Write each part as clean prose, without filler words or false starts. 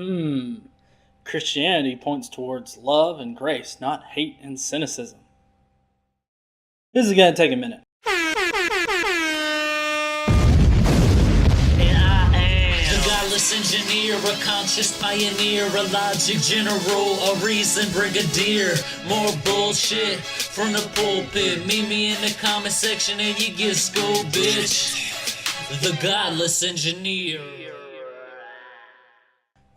Hmm. Christianity points towards love and grace, not hate and cynicism. This is going to take a minute. Godless engineer, a conscious pioneer, a logic general, a reason brigadier. More bullshit from the pulpit. Meet me in the comment section and you get schooled, bitch. The Godless Engineer.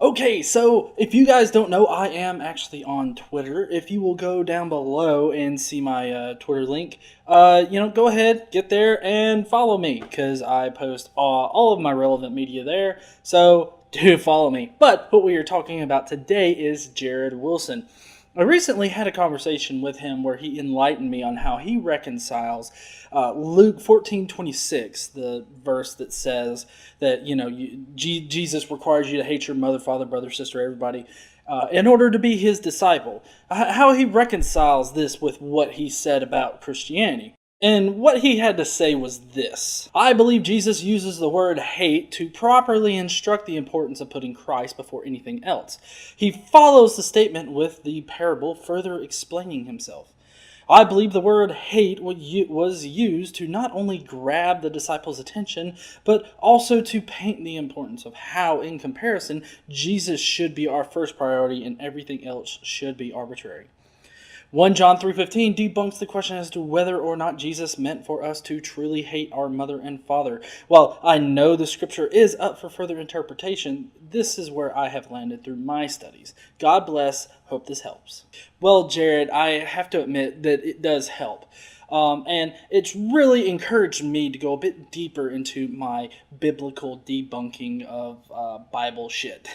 Okay, so if you guys don't know, I am actually on Twitter. If you will go down below and see my Twitter link, go ahead, get there, and follow me, because I post all of my relevant media there, so do follow me. But what we are talking about today is Jared Wilson. I recently had a conversation with him where he enlightened me on how he reconciles Luke 14:26, the verse that says that Jesus requires you to hate your mother, father, brother, sister, everybody, in order to be his disciple. How he reconciles this with what he said about Christianity. And what he had to say was this: I believe Jesus uses the word hate to properly instruct the importance of putting Christ before anything else. He follows the statement with the parable, further explaining himself. I believe the word hate was used to not only grab the disciples' attention, but also to paint the importance of how, in comparison, Jesus should be our first priority and everything else should be arbitrary. 1 John 3:15 debunks the question as to whether or not Jesus meant for us to truly hate our mother and father. While I know the scripture is up for further interpretation, this is where I have landed through my studies. God bless. Hope this helps. Well, Jared, I have to admit that it does help. And it's really encouraged me to go a bit deeper into my biblical debunking of Bible shit.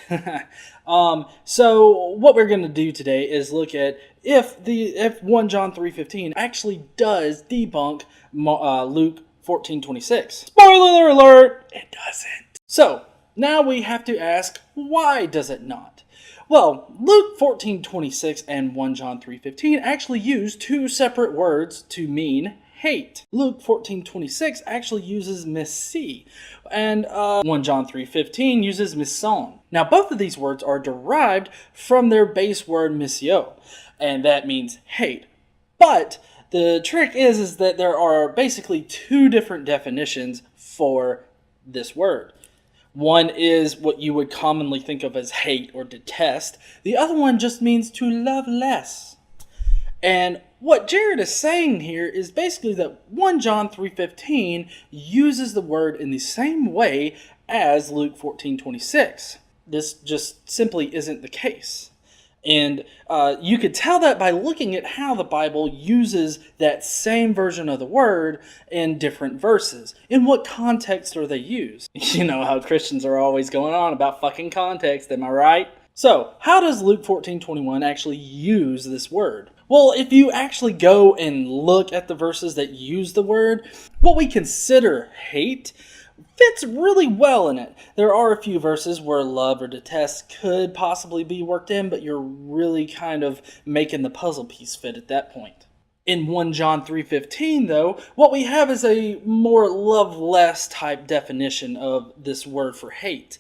So what we're going to do today is look at if 1 John 3:15 actually does debunk Luke 14:26. Spoiler alert, it doesn't. So now we have to ask, why does it not? Well, Luke 14:26 and 1 John 3:15 actually use two separate words to mean hate. Luke 14:26 actually uses misi, and 1 John 3:15 uses mison. Now, both of these words are derived from their base word misio, and that means hate. But the trick is that there are basically two different definitions for this word. One is what you would commonly think of as hate or detest. The other one just means to love less. And what Jared is saying here is basically that 1 John 3:15 uses the word in the same way as Luke 14:26. This just simply isn't the case. And you could tell that by looking at how the Bible uses that same version of the word in different verses. In what context are they used? You know how Christians are always going on about fucking context, am I right? So, how does Luke 14:21 actually use this word? Well, if you actually go and look at the verses that use the word, what we consider hate fits really well in it. There are a few verses where love or detest could possibly be worked in, but you're really kind of making the puzzle piece fit at that point. In 1 John 3:15, though, what we have is a more love-less type definition of this word for hate.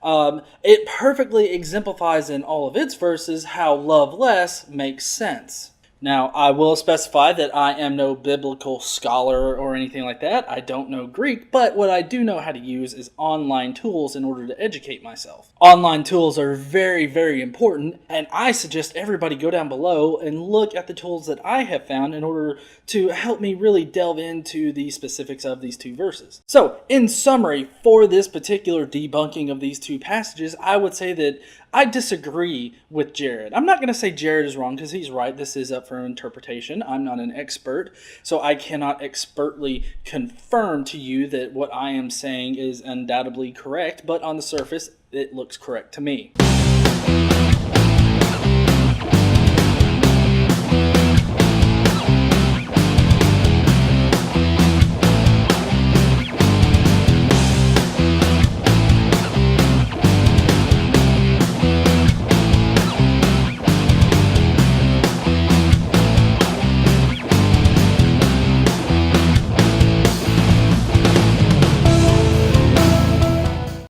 It perfectly exemplifies in all of its verses how love less makes sense. Now, I will specify that I am no biblical scholar or anything like that. I don't know Greek, but what I do know how to use is online tools in order to educate myself. Online tools are very, very important, and I suggest everybody go down below and look at the tools that I have found in order to help me really delve into the specifics of these two verses. So, in summary, for this particular debunking of these two passages, I would say that I disagree with Jared. I'm not going to say Jared is wrong because he's right. This is up for interpretation. I'm not an expert, so I cannot expertly confirm to you that what I am saying is undoubtedly correct, but on the surface, it looks correct to me.